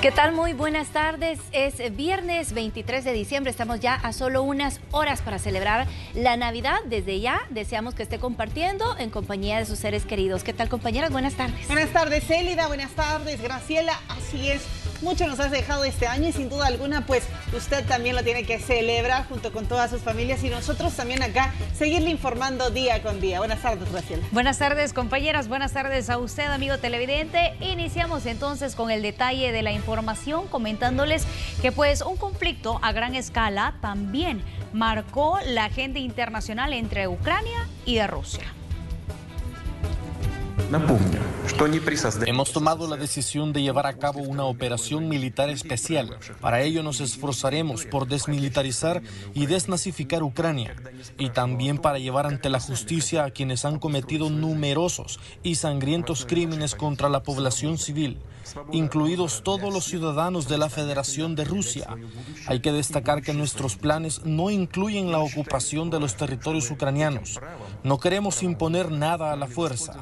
¿Qué tal? Muy buenas tardes. Es viernes 23 de diciembre. Estamos ya a solo unas horas para celebrar la Navidad. Desde ya deseamos que esté compartiendo en compañía de sus seres queridos. ¿Qué tal, compañeras? Buenas tardes. Buenas tardes, Elida. Buenas tardes, Graciela. Así es. Mucho nos has dejado este año y sin duda alguna, pues usted también lo tiene que celebrar junto con todas sus familias y nosotros también acá seguirle informando día con día. Buenas tardes, Graciela. Buenas tardes, compañeras. Buenas tardes a usted, amigo televidente. Iniciamos entonces con el detalle de la información, comentándoles que pues un conflicto a gran escala también marcó la agenda internacional entre Ucrania y Rusia. Hemos tomado la decisión de llevar a cabo una operación militar especial. Para ello nos esforzaremos por desmilitarizar y desnazificar Ucrania y también para llevar ante la justicia a quienes han cometido numerosos y sangrientos crímenes contra la población civil, incluidos todos los ciudadanos de la Federación de Rusia. Hay que destacar que nuestros planes no incluyen la ocupación de los territorios ucranianos. No queremos imponer nada a la fuerza.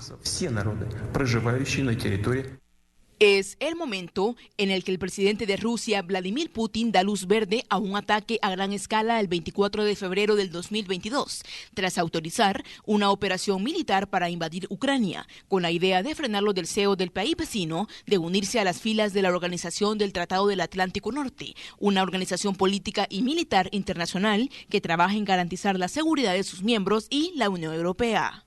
Es el momento en el que el presidente de Rusia, Vladimir Putin, da luz verde a un ataque a gran escala el 24 de febrero del 2022, tras autorizar una operación militar para invadir Ucrania, con la idea de frenar los deseos del país vecino de unirse a las filas de la Organización del Tratado del Atlántico Norte, una organización política y militar internacional que trabaja en garantizar la seguridad de sus miembros y la Unión Europea.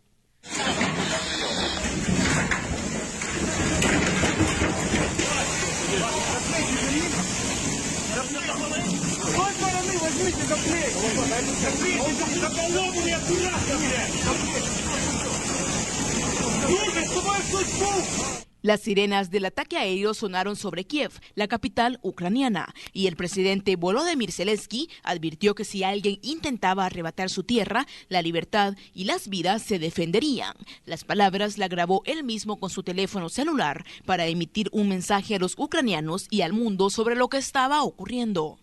Las sirenas del ataque aéreo sonaron sobre Kiev, la capital ucraniana, y el presidente Volodymyr Zelensky advirtió que si alguien intentaba arrebatar su tierra, la libertad y las vidas se defenderían. Las palabras las grabó él mismo con su teléfono celular para emitir un mensaje a los ucranianos y al mundo sobre lo que estaba ocurriendo.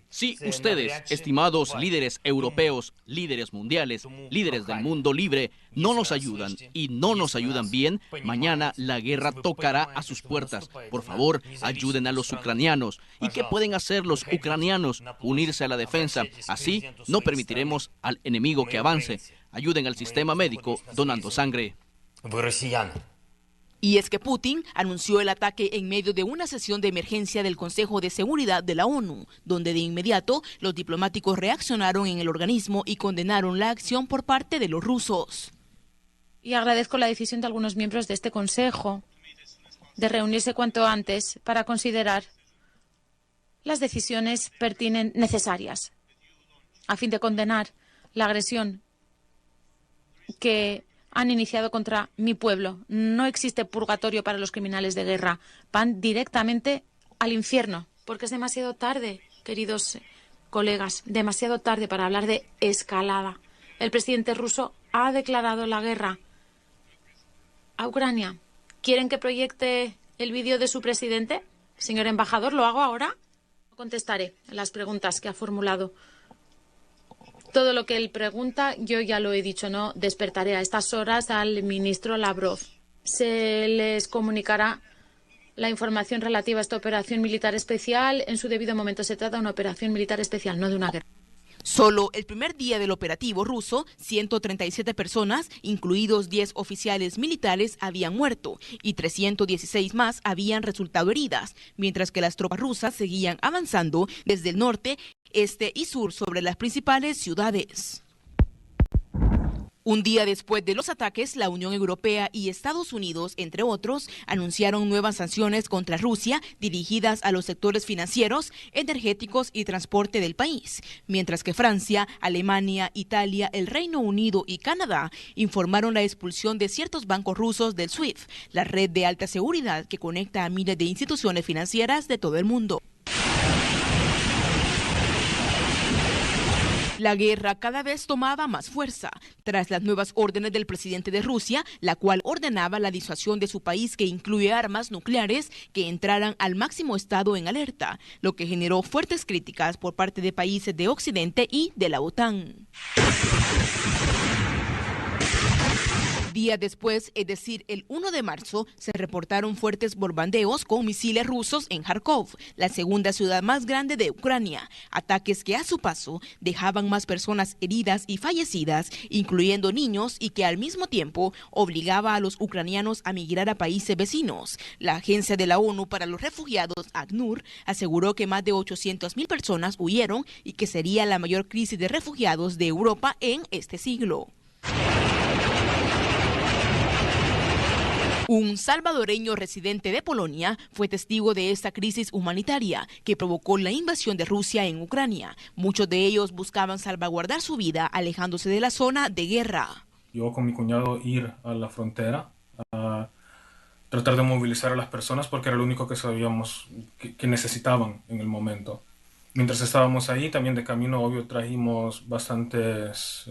Sí, ustedes, estimados líderes europeos, líderes mundiales, líderes del mundo libre, no nos ayudan y no nos ayudan bien, mañana la guerra tocará a sus puertas. Por favor, ayuden a los ucranianos. ¿Y qué pueden hacer los ucranianos? Unirse a la defensa. Así no permitiremos al enemigo que avance. Ayuden al sistema médico donando sangre. Y es que Putin anunció el ataque en medio de una sesión de emergencia del Consejo de Seguridad de la ONU, donde de inmediato los diplomáticos reaccionaron en el organismo y condenaron la acción por parte de los rusos. Y agradezco la decisión de algunos miembros de este Consejo de reunirse cuanto antes para considerar las decisiones pertinentes necesarias a fin de condenar la agresión que han iniciado contra mi pueblo. No existe purgatorio para los criminales de guerra. Van directamente al infierno, porque es demasiado tarde, queridos colegas, demasiado tarde para hablar de escalada. El presidente ruso ha declarado la guerra a Ucrania. ¿Quieren que proyecte el vídeo de su presidente? Señor embajador, ¿lo hago ahora? Contestaré las preguntas que ha formulado. Todo lo que él pregunta, yo ya lo he dicho, no despertaré a estas horas al ministro Lavrov. Se les comunicará la información relativa a esta operación militar especial en su debido momento. Se trata de una operación militar especial, no de una guerra. Solo el primer día del operativo ruso, 137 personas, incluidos 10 oficiales militares, habían muerto y 316 más habían resultado heridas, mientras que las tropas rusas seguían avanzando desde el norte, este y sur sobre las principales ciudades. Un día después de los ataques, la Unión Europea y Estados Unidos, entre otros, anunciaron nuevas sanciones contra Rusia dirigidas a los sectores financieros, energéticos y transporte del país, mientras que Francia, Alemania, Italia, el Reino Unido y Canadá informaron la expulsión de ciertos bancos rusos del SWIFT, la red de alta seguridad que conecta a miles de instituciones financieras de todo el mundo. La guerra cada vez tomaba más fuerza tras las nuevas órdenes del presidente de Rusia, la cual ordenaba la disuasión de su país, que incluye armas nucleares que entraran al máximo estado en alerta, lo que generó fuertes críticas por parte de países de Occidente y de la OTAN. Días después, es decir, el 1 de marzo, se reportaron fuertes bombardeos con misiles rusos en Kharkov, la segunda ciudad más grande de Ucrania. Ataques que a su paso dejaban más personas heridas y fallecidas, incluyendo niños, y que al mismo tiempo obligaba a los ucranianos a migrar a países vecinos. La Agencia de la ONU para los Refugiados, ACNUR, aseguró que más de 800.000 personas huyeron y que sería la mayor crisis de refugiados de Europa en este siglo. Un salvadoreño residente de Polonia fue testigo de esta crisis humanitaria que provocó la invasión de Rusia en Ucrania. Muchos de ellos buscaban salvaguardar su vida alejándose de la zona de guerra. Yo con mi cuñado ir a la frontera a tratar de movilizar a las personas porque era lo único que sabíamos que necesitaban en el momento. Mientras estábamos ahí, también de camino, obvio, trajimos bastantes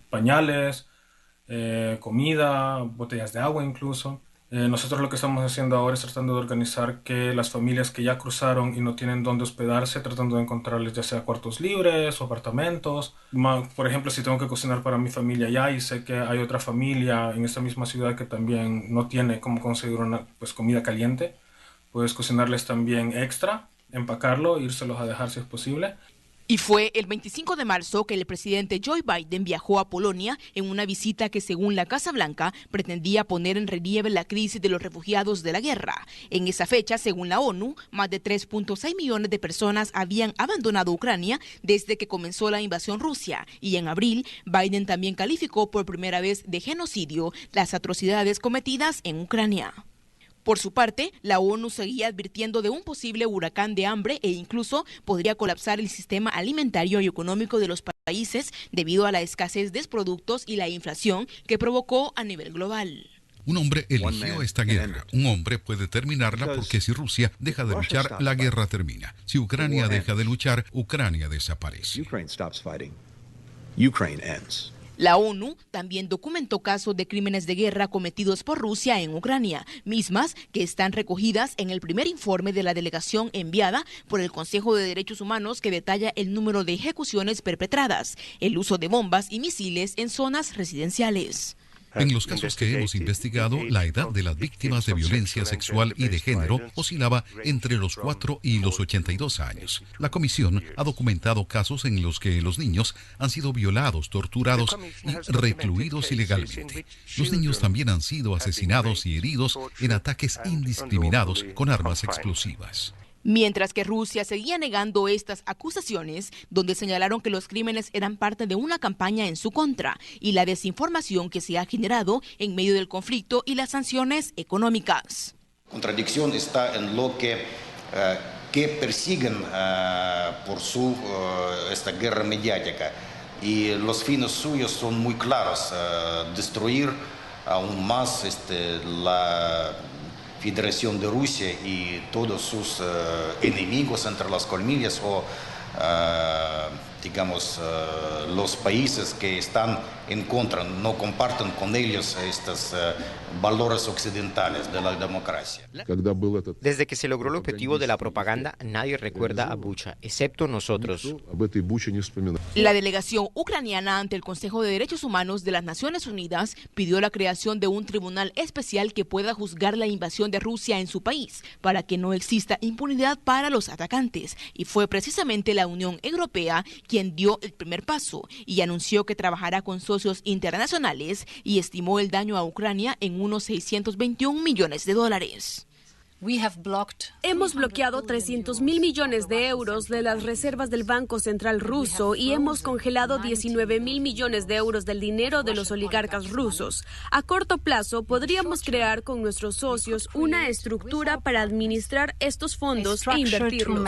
pañales, comida, botellas de agua incluso. Nosotros lo que estamos haciendo ahora es tratando de organizar que las familias que ya cruzaron y no tienen dónde hospedarse, tratando de encontrarles ya sea cuartos libres o apartamentos. Por ejemplo, si tengo que cocinar para mi familia ya y sé que hay otra familia en esta misma ciudad que también no tiene cómo conseguir una comida caliente, puedes cocinarles también extra, empacarlo, írselos a dejar si es posible. Y fue el 25 de marzo que el presidente Joe Biden viajó a Polonia en una visita que, según la Casa Blanca, pretendía poner en relieve la crisis de los refugiados de la guerra. En esa fecha, según la ONU, más de 3.6 millones de personas habían abandonado Ucrania desde que comenzó la invasión rusa. Y en abril, Biden también calificó por primera vez de genocidio las atrocidades cometidas en Ucrania. Por su parte, la ONU seguía advirtiendo de un posible huracán de hambre e incluso podría colapsar el sistema alimentario y económico de los países debido a la escasez de productos y la inflación que provocó a nivel global. Un hombre eligió esta guerra. Un hombre puede terminarla porque si Rusia deja de luchar, la guerra termina. Si Ucrania deja de luchar, Ucrania desaparece. La ONU también documentó casos de crímenes de guerra cometidos por Rusia en Ucrania, mismas que están recogidas en el primer informe de la delegación enviada por el Consejo de Derechos Humanos que detalla el número de ejecuciones perpetradas, el uso de bombas y misiles en zonas residenciales. En los casos que hemos investigado, la edad de las víctimas de violencia sexual y de género oscilaba entre los 4 y los 82 años. La comisión ha documentado casos en los que los niños han sido violados, torturados y recluidos ilegalmente. Los niños también han sido asesinados y heridos en ataques indiscriminados con armas explosivas. Mientras que Rusia seguía negando estas acusaciones, donde señalaron que los crímenes eran parte de una campaña en su contra y la desinformación que se ha generado en medio del conflicto y las sanciones económicas. Contradicción está en lo que persiguen por esta guerra mediática y los fines suyos son muy claros, destruir aún más la Federación de Rusia y todos sus enemigos entre las comillas o los países que están en contra, no comparten con ellos estos valores occidentales de la democracia. Desde que se logró el objetivo de la propaganda, nadie recuerda a Bucha, excepto nosotros. La delegación ucraniana ante el Consejo de Derechos Humanos de las Naciones Unidas pidió la creación de un tribunal especial que pueda juzgar la invasión de Rusia en su país, para que no exista impunidad para los atacantes. Y fue precisamente la Unión Europea quien dio el primer paso y anunció que trabajará con socios internacionales y estimó el daño a Ucrania en unos 621 millones de dólares. Hemos bloqueado 300.000 millones de euros de las reservas del Banco Central ruso y hemos congelado 19.000 millones de euros del dinero de los oligarcas rusos. A corto plazo, podríamos crear con nuestros socios una estructura para administrar estos fondos e invertirlos.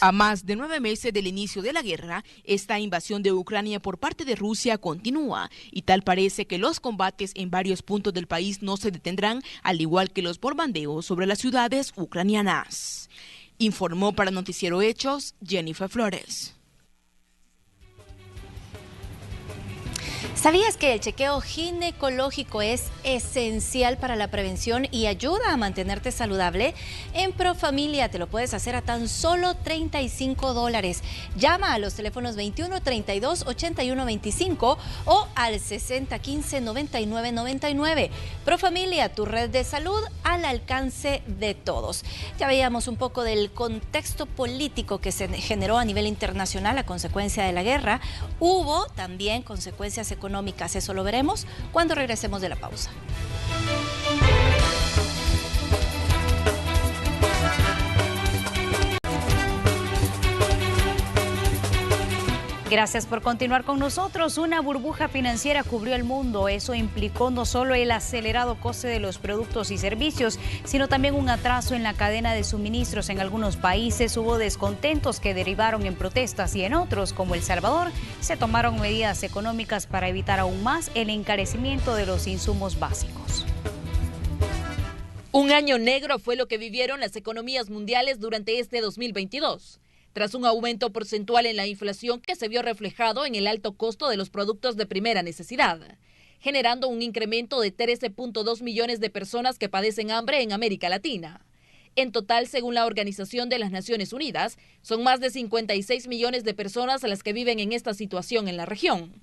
A más de 9 meses del inicio de la guerra, esta invasión de Ucrania por parte de Rusia continúa y tal parece que los combates en varios puntos del país no se detendrán, al igual que los bombardeos sobre las ciudades ucranianas. Informó para Noticiero Hechos, Jennifer Flores. ¿Sabías que el chequeo ginecológico es esencial para la prevención y ayuda a mantenerte saludable? En Profamilia te lo puedes hacer a tan solo $35. Llama a los teléfonos 21 32 81 25 o al 60 15 99 99. Profamilia, tu red de salud al alcance de todos. Ya veíamos un poco del contexto político que se generó a nivel internacional a consecuencia de la guerra. Hubo también consecuencias económicas. Eso lo veremos cuando regresemos de la pausa. Gracias por continuar con nosotros. Una burbuja financiera cubrió el mundo. Eso implicó no solo el acelerado coste de los productos y servicios, sino también un atraso en la cadena de suministros. En algunos países hubo descontentos que derivaron en protestas y en otros, como El Salvador, se tomaron medidas económicas para evitar aún más el encarecimiento de los insumos básicos. Un año negro fue lo que vivieron las economías mundiales durante este 2022. Tras un aumento porcentual en la inflación que se vio reflejado en el alto costo de los productos de primera necesidad, generando un incremento de 13.2 millones de personas que padecen hambre en América Latina. En total, según la Organización de las Naciones Unidas, son más de 56 millones de personas las que viven en esta situación en la región.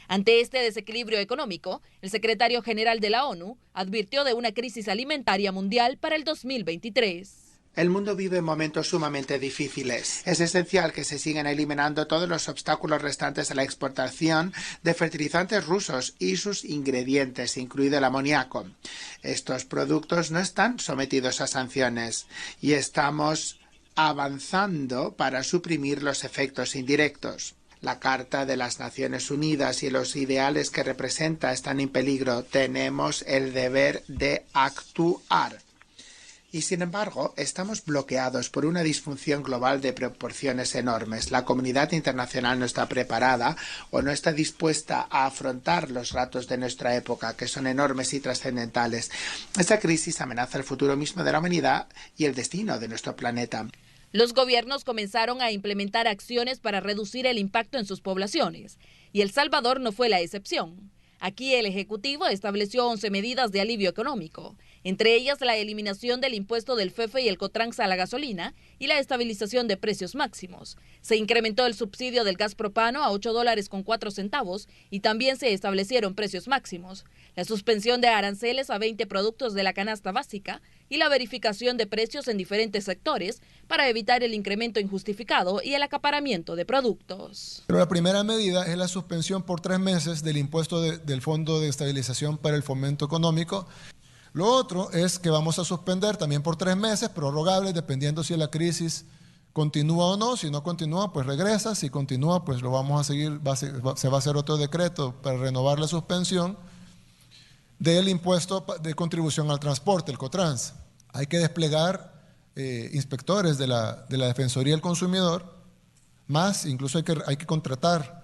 Ante este desequilibrio económico, el secretario general de la ONU advirtió de una crisis alimentaria mundial para el 2023. El mundo vive momentos sumamente difíciles. Es esencial que se sigan eliminando todos los obstáculos restantes a la exportación de fertilizantes rusos y sus ingredientes, incluido el amoníaco. Estos productos no están sometidos a sanciones y estamos avanzando para suprimir los efectos indirectos. La Carta de las Naciones Unidas y los ideales que representa están en peligro. Tenemos el deber de actuar. Y sin embargo, estamos bloqueados por una disfunción global de proporciones enormes. La comunidad internacional no está preparada o no está dispuesta a afrontar los retos de nuestra época, que son enormes y trascendentales. Esta crisis amenaza el futuro mismo de la humanidad y el destino de nuestro planeta. Los gobiernos comenzaron a implementar acciones para reducir el impacto en sus poblaciones, y El Salvador no fue la excepción. Aquí el Ejecutivo estableció 11 medidas de alivio económico, entre ellas la eliminación del impuesto del FEFE y el Cotrans a la gasolina y la estabilización de precios máximos. Se incrementó el subsidio del gas propano a $8.04 y también se establecieron precios máximos, la suspensión de aranceles a 20 productos de la canasta básica y la verificación de precios en diferentes sectores para evitar el incremento injustificado y el acaparamiento de productos. Pero la primera medida es la suspensión por 3 meses del impuesto del Fondo de Estabilización para el Fomento Económico. Lo otro es que vamos a suspender también por 3 meses, prorrogables, dependiendo si la crisis continúa o no. Si no continúa, pues regresa. Si continúa, pues lo vamos a seguir. Se va a hacer otro decreto para renovar la suspensión del impuesto de contribución al transporte, el Cotrans. Hay que desplegar inspectores de la Defensoría del Consumidor, más, incluso hay que contratar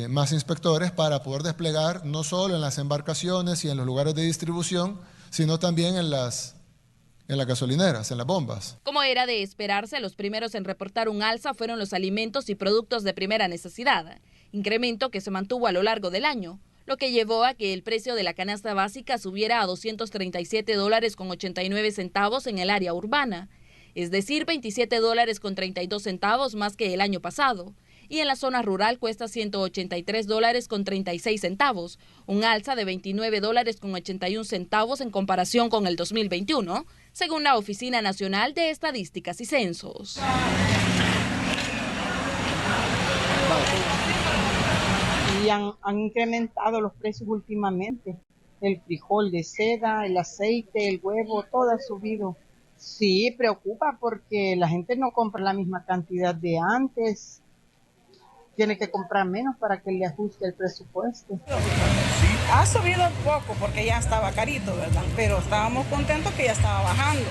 más inspectores para poder desplegar no solo en las embarcaciones y en los lugares de distribución, sino también en las gasolineras, en las bombas. Como era de esperarse, los primeros en reportar un alza fueron los alimentos y productos de primera necesidad, incremento que se mantuvo a lo largo del año, lo que llevó a que el precio de la canasta básica subiera a $237.89 en el área urbana, es decir, $27.32 más que el año pasado. Y en la zona rural cuesta $183.36, un alza de $29.81 en comparación con el 2021, según la Oficina Nacional de Estadísticas y Censos. Y han incrementado los precios últimamente. El frijol de seda, el aceite, el huevo, todo ha subido. Sí, preocupa porque la gente no compra la misma cantidad de antes. Tiene que comprar menos para que le ajuste el presupuesto. Ha subido un poco porque ya estaba carito, ¿verdad? Pero estábamos contentos que ya estaba bajando.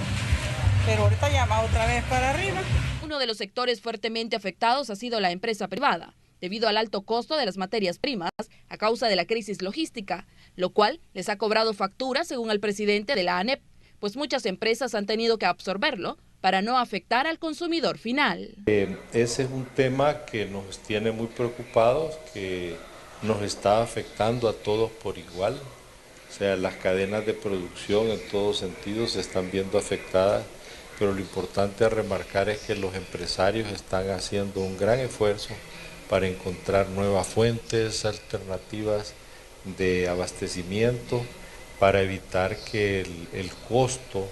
Pero ahorita ya va otra vez para arriba. Uno de los sectores fuertemente afectados ha sido la empresa privada, debido al alto costo de las materias primas a causa de la crisis logística, lo cual les ha cobrado factura, según el presidente de la ANEP, pues muchas empresas han tenido que absorberlo para no afectar al consumidor final. Ese es un tema que nos tiene muy preocupados, que nos está afectando a todos por igual. O sea, las cadenas de producción en todos sentidos se están viendo afectadas, pero lo importante a remarcar es que los empresarios están haciendo un gran esfuerzo para encontrar nuevas fuentes alternativas de abastecimiento para evitar que el costo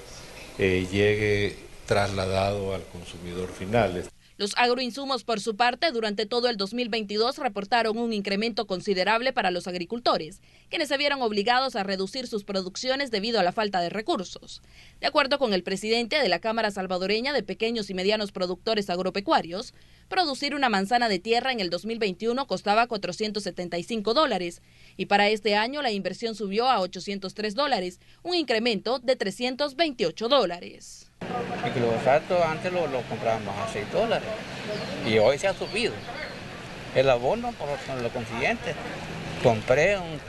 llegue trasladado al consumidor final. Los agroinsumos, por su parte, durante todo el 2022 reportaron un incremento considerable para los agricultores, quienes se vieron obligados a reducir sus producciones debido a la falta de recursos. De acuerdo con el presidente de la Cámara Salvadoreña de Pequeños y Medianos Productores Agropecuarios, producir una manzana de tierra en el 2021 costaba $475 y para este año la inversión subió a $803, un incremento de $328. El glifosato antes lo comprábamos a $6 y hoy se ha subido. El abono, por lo consiguiente, compré un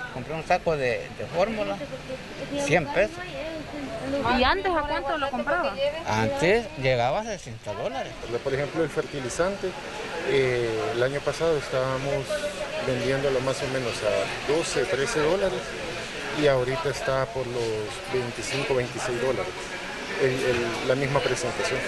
saco de fórmula, 100 pesos. ¿Y antes a cuánto lo compraba? Antes llegaba a $60. Por ejemplo, el fertilizante, el año pasado estábamos vendiéndolo más o menos a $12, $13 y ahorita está por los $25, $26. La misma presentación.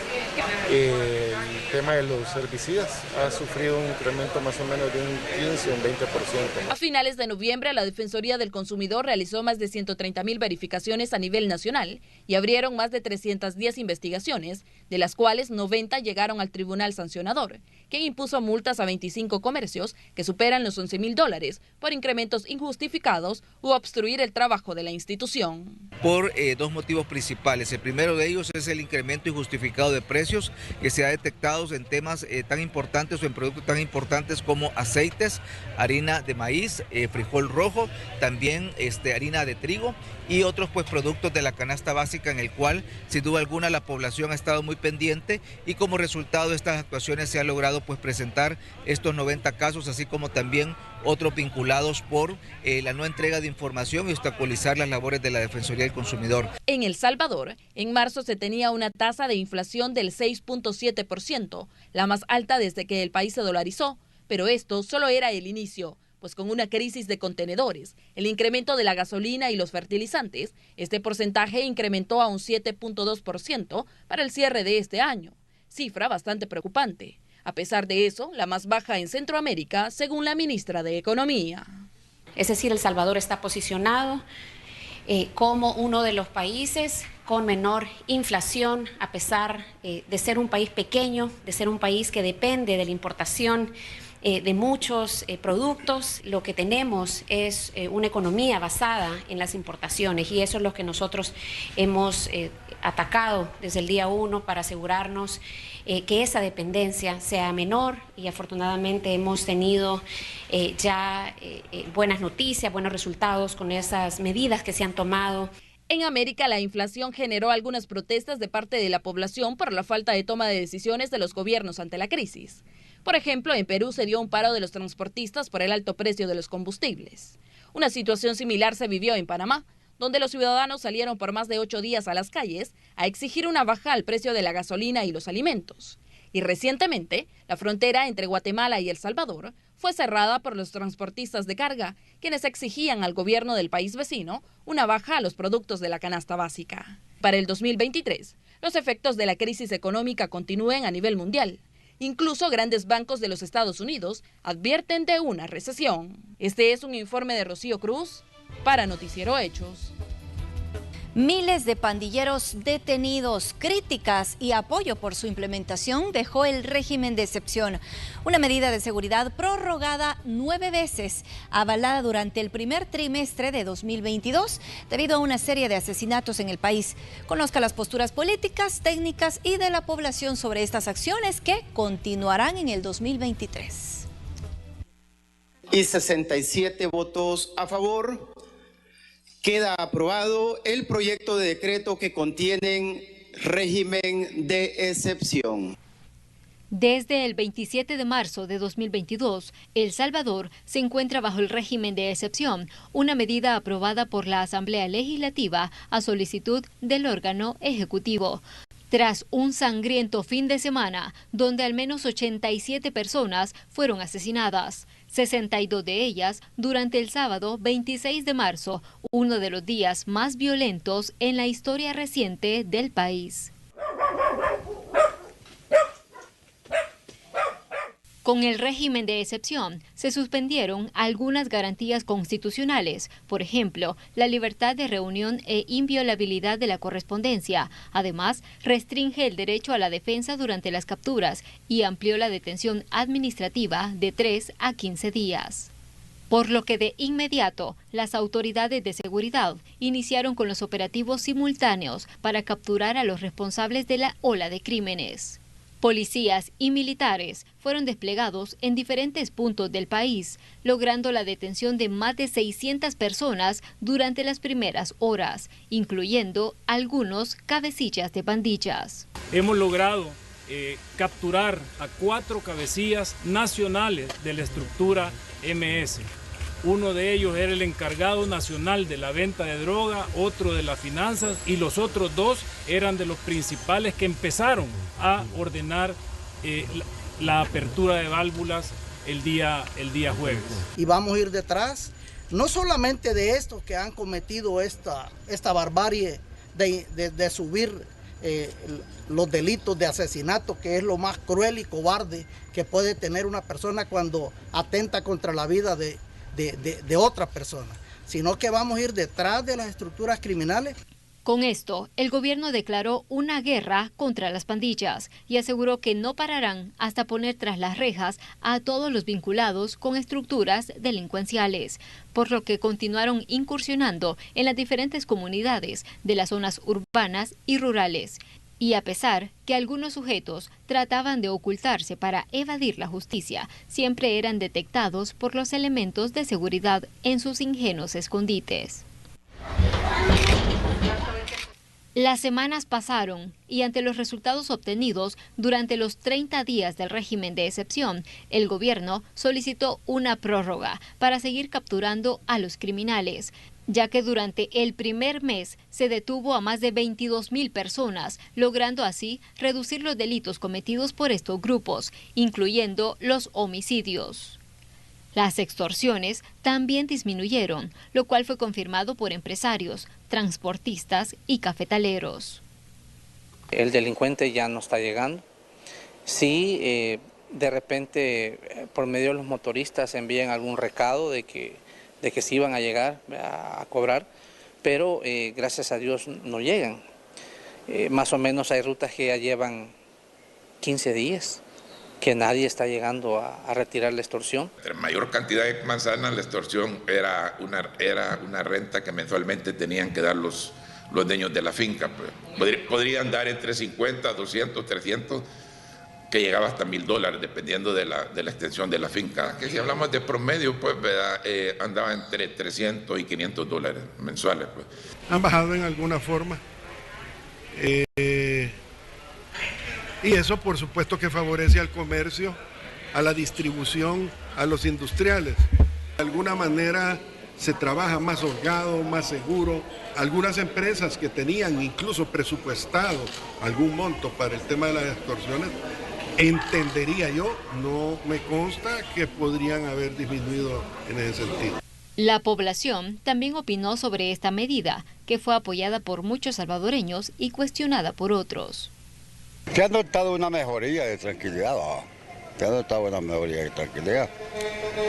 El tema de los herbicidas ha sufrido un incremento más o menos de un 15 o un 20%. A finales de noviembre, la Defensoría del Consumidor realizó más de 130.000 verificaciones a nivel nacional y abrieron más de 310 investigaciones, de las cuales 90 llegaron al Tribunal Sancionador, quien impuso multas a 25 comercios que superan los $11.000 por incrementos injustificados u obstruir el trabajo de la institución. Por dos motivos principales. El primero de ellos es el incremento injustificado de precios que se ha detectado en temas tan importantes o en productos tan importantes como aceites, harina de maíz, frijol rojo, también harina de trigo y otros productos de la canasta básica, en el cual sin duda alguna la población ha estado muy pendiente y como resultado de estas actuaciones se ha logrado presentar estos 90 casos, así como también otros vinculados por la no entrega de información y obstaculizar las labores de la Defensoría del Consumidor. En El Salvador, en marzo se tenía una tasa de inflación del 6.7%, la más alta desde que el país se dolarizó, pero esto solo era el inicio, pues con una crisis de contenedores, el incremento de la gasolina y los fertilizantes, este porcentaje incrementó a un 7.2% para el cierre de este año, cifra bastante preocupante. A pesar de eso, la más baja en Centroamérica, según la ministra de Economía. Es decir, El Salvador está posicionado como uno de los países con menor inflación, a pesar de ser un país pequeño, de ser un país que depende de la importación de muchos productos. Lo que tenemos es una economía basada en las importaciones y eso es lo que nosotros hemos atacado desde el día 1 para asegurarnos que esa dependencia sea menor y afortunadamente hemos tenido ya buenas noticias, buenos resultados con esas medidas que se han tomado. En América, la inflación generó algunas protestas de parte de la población por la falta de toma de decisiones de los gobiernos ante la crisis. Por ejemplo, en Perú se dio un paro de los transportistas por el alto precio de los combustibles. Una situación similar se vivió en Panamá, donde los ciudadanos salieron por más de 8 días a las calles a exigir una baja al precio de la gasolina y los alimentos. Y recientemente, la frontera entre Guatemala y El Salvador fue cerrada por los transportistas de carga, quienes exigían al gobierno del país vecino una baja a los productos de la canasta básica. Para el 2023, los efectos de la crisis económica continúen a nivel mundial. Incluso grandes bancos de los Estados Unidos advierten de una recesión. Este es un informe de Rocío Cruz para Noticiero Hechos. Miles de pandilleros detenidos, críticas y apoyo por su implementación dejó el régimen de excepción, una medida de seguridad prorrogada 9 veces, avalada durante el primer trimestre de 2022 debido a una serie de asesinatos en el país. Conozca las posturas políticas, técnicas y de la población sobre estas acciones que continuarán en el 2023. Y 67 votos a favor. Queda aprobado el proyecto de decreto que contiene régimen de excepción. Desde el 27 de marzo de 2022, El Salvador se encuentra bajo el régimen de excepción, una medida aprobada por la Asamblea Legislativa a solicitud del órgano ejecutivo. Tras un sangriento fin de semana, donde al menos 87 personas fueron asesinadas. 62 de ellas durante el sábado 26 de marzo, uno de los días más violentos en la historia reciente del país. Con el régimen de excepción, se suspendieron algunas garantías constitucionales, por ejemplo, la libertad de reunión e inviolabilidad de la correspondencia. Además, restringe el derecho a la defensa durante las capturas y amplió la detención administrativa de 3 a 15 días. Por lo que de inmediato, las autoridades de seguridad iniciaron con los operativos simultáneos para capturar a los responsables de la ola de crímenes. Policías y militares fueron desplegados en diferentes puntos del país, logrando la detención de más de 600 personas durante las primeras horas, incluyendo algunos cabecillas de pandillas. Hemos logrado capturar a 4 cabecillas nacionales de la estructura MS. Uno de ellos era el encargado nacional de la venta de droga, otro de las finanzas, y los otros 2 eran de los principales que empezaron a ordenar la apertura de válvulas el día jueves. Y vamos a ir detrás, no solamente de estos que han cometido esta barbarie de subir los delitos de asesinato, que es lo más cruel y cobarde que puede tener una persona cuando atenta contra la vida de otra persona, sino que vamos a ir detrás de las estructuras criminales. Con esto, el gobierno declaró una guerra contra las pandillas y aseguró que no pararán hasta poner tras las rejas a todos los vinculados con estructuras delincuenciales, por lo que continuaron incursionando en las diferentes comunidades de las zonas urbanas y rurales. Y a pesar que algunos sujetos trataban de ocultarse para evadir la justicia, siempre eran detectados por los elementos de seguridad en sus ingenuos escondites. Las semanas pasaron y ante los resultados obtenidos durante los 30 días del régimen de excepción, el gobierno solicitó una prórroga para seguir capturando a los criminales, ya que durante el primer mes se detuvo a más de 22.000 personas, logrando así reducir los delitos cometidos por estos grupos, incluyendo los homicidios. Las extorsiones también disminuyeron, lo cual fue confirmado por empresarios, transportistas y cafetaleros. El delincuente ya no está llegando. Sí, de repente por medio de los motoristas envían algún recado de que sí iban a llegar a cobrar, pero gracias a Dios no llegan. Más o menos hay rutas que ya llevan 15 días. Que nadie está llegando a retirar la extorsión. Entre mayor cantidad de manzanas, la extorsión era una renta que mensualmente tenían que dar los dueños de la finca. Pues. Podrían dar entre 50, 200, 300, que llegaba hasta $1,000, dependiendo de la extensión de la finca. Que si hablamos de promedio, pues andaba entre 300 y $500 mensuales. Pues. Han bajado en alguna forma. Y eso por supuesto que favorece al comercio, a la distribución, a los industriales. De alguna manera se trabaja más holgado, más seguro. Algunas empresas que tenían incluso presupuestado algún monto para el tema de las extorsiones, entendería yo, no me consta que podrían haber disminuido en ese sentido. La población también opinó sobre esta medida, que fue apoyada por muchos salvadoreños y cuestionada por otros. Se ha notado una mejoría de tranquilidad,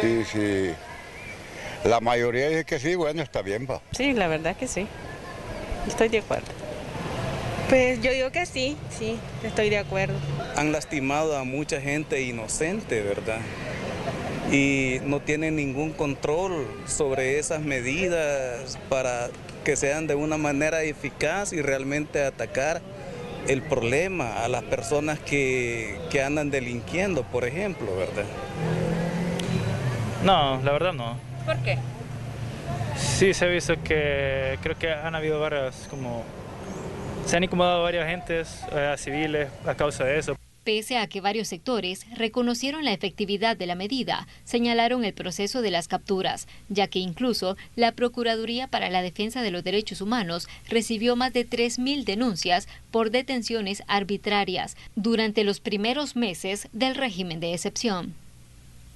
Y si la mayoría dice que sí, bueno, está bien, va. Sí, la verdad que sí. Estoy de acuerdo. Pues yo digo que sí, estoy de acuerdo. Han lastimado a mucha gente inocente, ¿verdad? Y no tienen ningún control sobre esas medidas para que sean de una manera eficaz y realmente atacar el problema a las personas que andan delinquiendo, por ejemplo, ¿verdad? No, la verdad no. ¿Por qué? Sí, se ha visto que creo que han habido se han incomodado varias gentes civiles a causa de eso. Pese a que varios sectores reconocieron la efectividad de la medida, señalaron el proceso de las capturas, ya que incluso la Procuraduría para la Defensa de los Derechos Humanos recibió más de 3.000 denuncias por detenciones arbitrarias durante los primeros meses del régimen de excepción.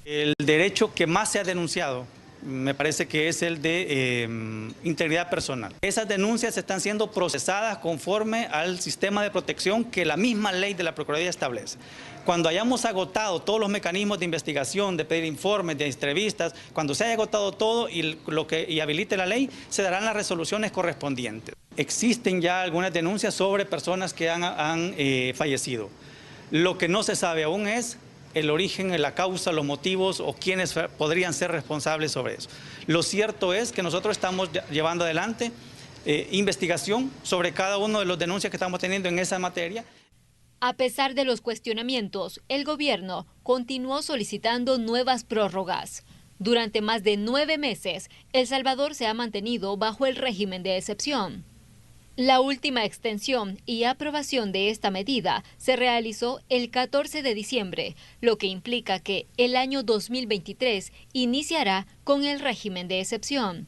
El derecho que más se ha denunciado me parece que es el de integridad personal. Esas denuncias están siendo procesadas conforme al sistema de protección que la misma ley de la Procuraduría establece. Cuando hayamos agotado todos los mecanismos de investigación, de pedir informes, de entrevistas, cuando se haya agotado todo y habilite la ley, se darán las resoluciones correspondientes. Existen ya algunas denuncias sobre personas que han fallecido. Lo que no se sabe aún es el origen, la causa, los motivos o quiénes podrían ser responsables sobre eso. Lo cierto es que nosotros estamos llevando adelante investigación sobre cada uno de los denuncias que estamos teniendo en esa materia. A pesar de los cuestionamientos, el gobierno continuó solicitando nuevas prórrogas. Durante más de 9 meses, El Salvador se ha mantenido bajo el régimen de excepción. La última extensión y aprobación de esta medida se realizó el 14 de diciembre, lo que implica que el año 2023 iniciará con el régimen de excepción.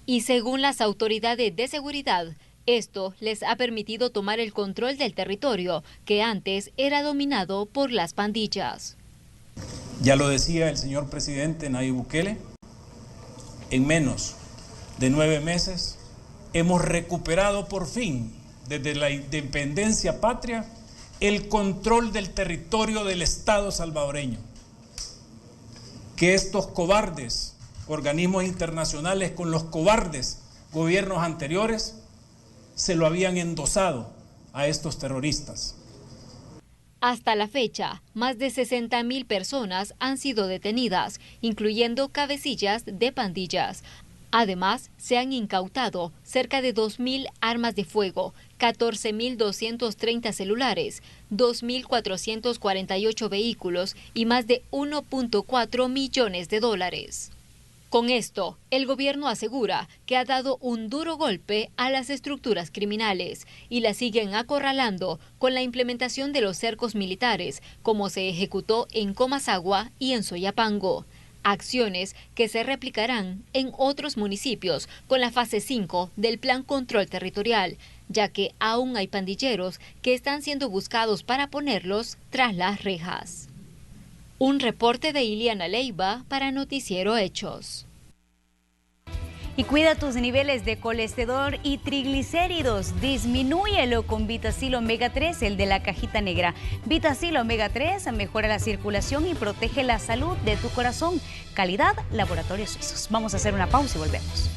Y según las autoridades de seguridad, esto les ha permitido tomar el control del territorio, que antes era dominado por las pandillas. Ya lo decía el señor presidente Nayib Bukele, en menos de 9 meses hemos recuperado por fin, desde la independencia patria, el control del territorio del Estado salvadoreño. Que estos cobardes organismos internacionales con los cobardes gobiernos anteriores se lo habían endosado a estos terroristas. Hasta la fecha, más de 60.000 personas han sido detenidas, incluyendo cabecillas de pandillas. Además, se han incautado cerca de 2.000 armas de fuego, 14.230 celulares, 2.448 vehículos y más de 1.4 millones de dólares. Con esto, el gobierno asegura que ha dado un duro golpe a las estructuras criminales y las siguen acorralando con la implementación de los cercos militares, como se ejecutó en Comasagua y en Soyapango. Acciones que se replicarán en otros municipios con la fase 5 del Plan Control Territorial, ya que aún hay pandilleros que están siendo buscados para ponerlos tras las rejas. Un reporte de Iliana Leiva para Noticiero Hechos. Y cuida tus niveles de colesterol y triglicéridos. Disminúyelo con Vitacil Omega 3, el de la cajita negra. Vitacil Omega 3 mejora la circulación y protege la salud de tu corazón. Calidad Laboratorios Suizos. Vamos a hacer una pausa y volvemos.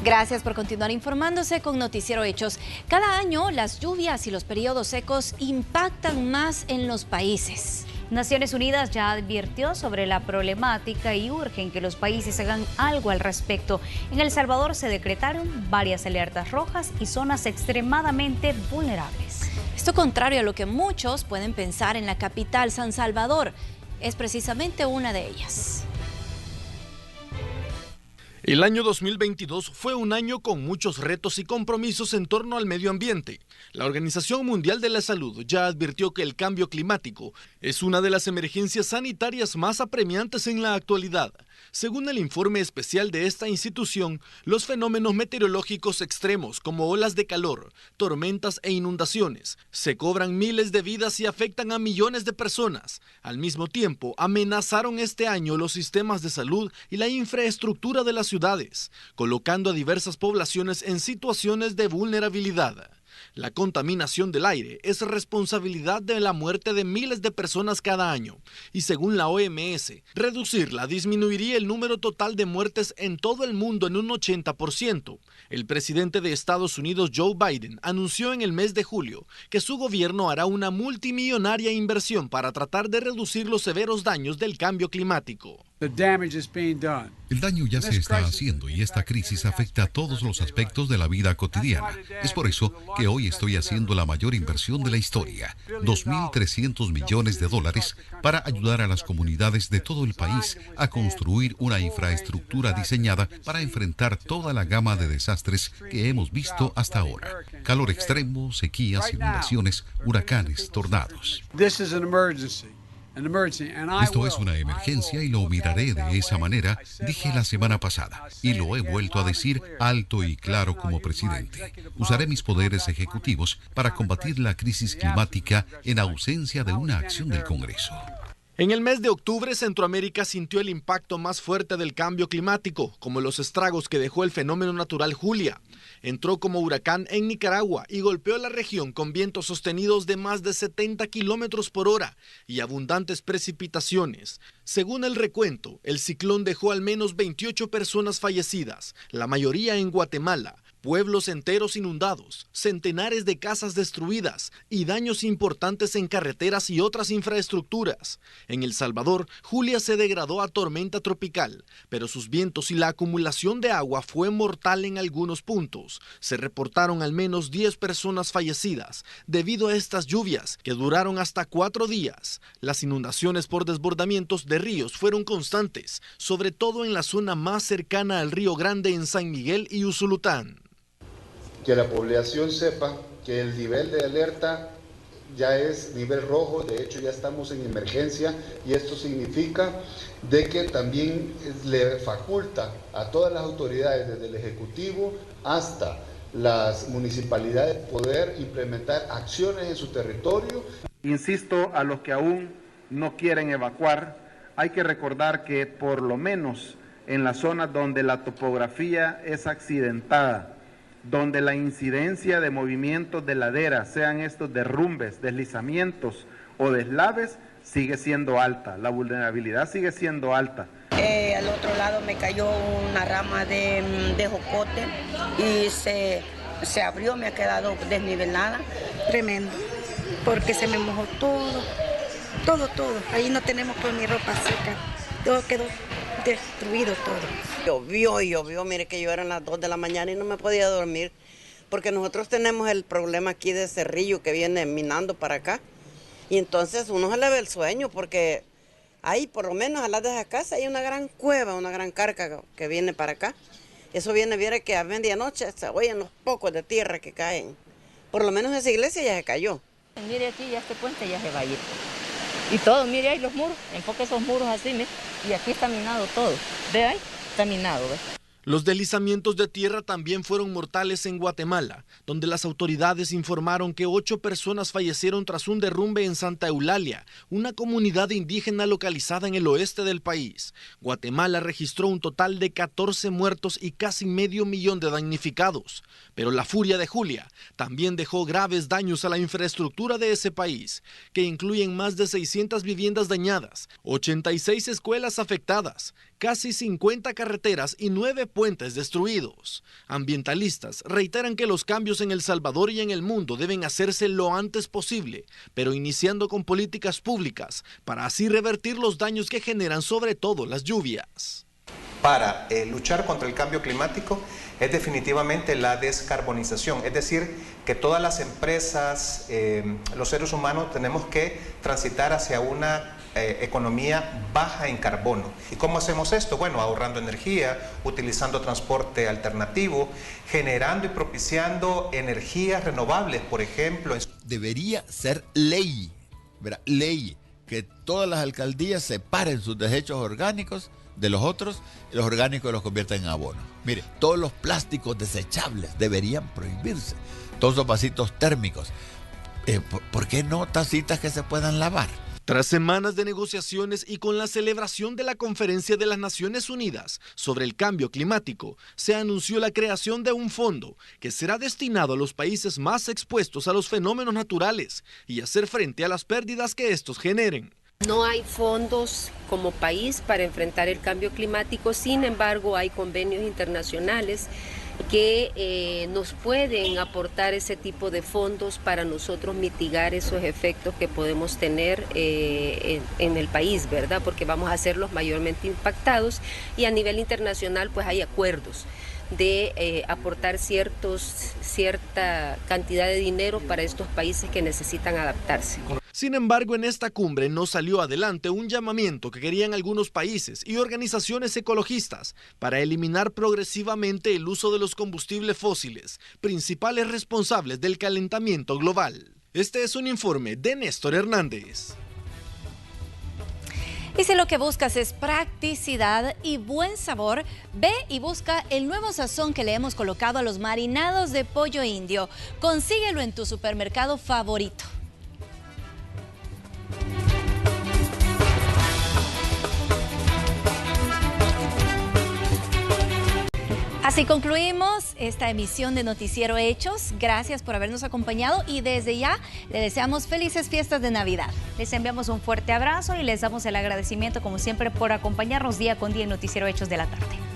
Gracias por continuar informándose con Noticiero Hechos. Cada año las lluvias y los periodos secos impactan más en los países. Naciones Unidas ya advirtió sobre la problemática y urgen que los países hagan algo al respecto. En El Salvador se decretaron varias alertas rojas y zonas extremadamente vulnerables. Esto contrario a lo que muchos pueden pensar, en la capital, San Salvador es precisamente una de ellas. El año 2022 fue un año con muchos retos y compromisos en torno al medio ambiente. La Organización Mundial de la Salud ya advirtió que el cambio climático es una de las emergencias sanitarias más apremiantes en la actualidad. Según el informe especial de esta institución, los fenómenos meteorológicos extremos como olas de calor, tormentas e inundaciones se cobran miles de vidas y afectan a millones de personas. Al mismo tiempo, amenazaron este año los sistemas de salud y la infraestructura de las ciudades, colocando a diversas poblaciones en situaciones de vulnerabilidad. La contaminación del aire es responsabilidad de la muerte de miles de personas cada año y según la OMS, reducirla disminuiría el número total de muertes en todo el mundo en un 80%. El presidente de Estados Unidos, Joe Biden, anunció en el mes de julio que su gobierno hará una multimillonaria inversión para tratar de reducir los severos daños del cambio climático. El daño ya se está haciendo y esta crisis afecta a todos los aspectos de la vida cotidiana. Es por eso que hoy estoy haciendo la mayor inversión de la historia, $2.300 millones para ayudar a las comunidades de todo el país a construir una infraestructura diseñada para enfrentar toda la gama de desastres que hemos visto hasta ahora. Calor extremo, sequías, inundaciones, huracanes, tornados. Esto es una emergencia y lo miraré de esa manera, dije la semana pasada, y lo he vuelto a decir alto y claro como presidente. Usaré mis poderes ejecutivos para combatir la crisis climática en ausencia de una acción del Congreso. En el mes de octubre, Centroamérica sintió el impacto más fuerte del cambio climático, como los estragos que dejó el fenómeno natural Julia. Entró como huracán en Nicaragua y golpeó la región con vientos sostenidos de más de 70 kilómetros por hora y abundantes precipitaciones. Según el recuento, el ciclón dejó al menos 28 personas fallecidas, la mayoría en Guatemala, pueblos enteros inundados, centenares de casas destruidas y daños importantes en carreteras y otras infraestructuras. En El Salvador, Julia se degradó a tormenta tropical, pero sus vientos y la acumulación de agua fue mortal en algunos puntos. Se reportaron al menos 10 personas fallecidas debido a estas lluvias que duraron hasta 4 días. Las inundaciones por desbordamientos de ríos fueron constantes, sobre todo en la zona más cercana al Río Grande en San Miguel y Usulután. Que la población sepa que el nivel de alerta ya es nivel rojo, de hecho ya estamos en emergencia, y esto significa de que también le faculta a todas las autoridades, desde el Ejecutivo hasta las municipalidades, poder implementar acciones en su territorio. Insisto a los que aún no quieren evacuar, hay que recordar que por lo menos en las zonas donde la topografía es accidentada, donde la incidencia de movimientos de ladera, sean estos derrumbes, deslizamientos o deslaves, sigue siendo alta, la vulnerabilidad sigue siendo alta. Al otro lado me cayó una rama de jocote y se abrió, me ha quedado desnivelada. Tremendo, porque se me mojó todo. Ahí no tenemos pues ni ropa seca, todo quedó destruido todo. Llovió, mire que yo eran las 2 de la mañana y no me podía dormir, porque nosotros tenemos el problema aquí de Cerrillo que viene minando para acá, y entonces uno se le ve el sueño, porque ahí por lo menos al lado de esa casa hay una gran cueva, una gran carga que viene para acá. Eso viene que a medianoche se oyen los pocos de tierra que caen. Por lo menos esa iglesia ya se cayó. Mire aquí, ya este puente ya se va a ir. Y todo, mire ahí los muros, enfoque esos muros así, mire, y aquí está minado todo. Ve ahí, está minado, ve. Los deslizamientos de tierra también fueron mortales en Guatemala, donde las autoridades informaron que 8 personas fallecieron tras un derrumbe en Santa Eulalia, una comunidad indígena localizada en el oeste del país. Guatemala registró un total de 14 muertos y casi 500,000 de damnificados. Pero la furia de Julia también dejó graves daños a la infraestructura de ese país, que incluyen más de 600 viviendas dañadas, 86 escuelas afectadas, casi 50 carreteras y 9 puentes destruidos. Ambientalistas reiteran que los cambios en El Salvador y en el mundo deben hacerse lo antes posible, pero iniciando con políticas públicas para así revertir los daños que generan sobre todo las lluvias. Para luchar contra el cambio climático es definitivamente la descarbonización, es decir, que todas las empresas, los seres humanos tenemos que transitar hacia una economía baja en carbono. ¿Y cómo hacemos esto? Bueno, ahorrando energía, utilizando transporte alternativo, generando y propiciando energías renovables, por ejemplo. Debería ser ley, ¿verdad? Ley, que todas las alcaldías separen sus desechos orgánicos de los otros, y los orgánicos los conviertan en abono. Mire, todos los plásticos desechables deberían prohibirse, todos los vasitos térmicos. ¿Por qué no tacitas que se puedan lavar? Tras semanas de negociaciones y con la celebración de la Conferencia de las Naciones Unidas sobre el Cambio Climático, se anunció la creación de un fondo que será destinado a los países más expuestos a los fenómenos naturales y hacer frente a las pérdidas que estos generen. No hay fondos como país para enfrentar el cambio climático, sin embargo hay convenios internacionales que nos pueden aportar ese tipo de fondos para nosotros mitigar esos efectos que podemos tener en el país, ¿verdad? Porque vamos a ser los mayormente impactados, y a nivel internacional pues hay acuerdos de aportar cierta cantidad de dinero para estos países que necesitan adaptarse. Sin embargo, en esta cumbre no salió adelante un llamamiento que querían algunos países y organizaciones ecologistas para eliminar progresivamente el uso de los combustibles fósiles, principales responsables del calentamiento global. Este es un informe de Néstor Hernández. Y si lo que buscas es practicidad y buen sabor, ve y busca el nuevo sazón que le hemos colocado a los marinados de pollo indio. Consíguelo en tu supermercado favorito. Así concluimos esta emisión de Noticiero Hechos. Gracias por habernos acompañado y desde ya le deseamos felices fiestas de Navidad. Les enviamos un fuerte abrazo y les damos el agradecimiento como siempre por acompañarnos día con día en Noticiero Hechos de la tarde.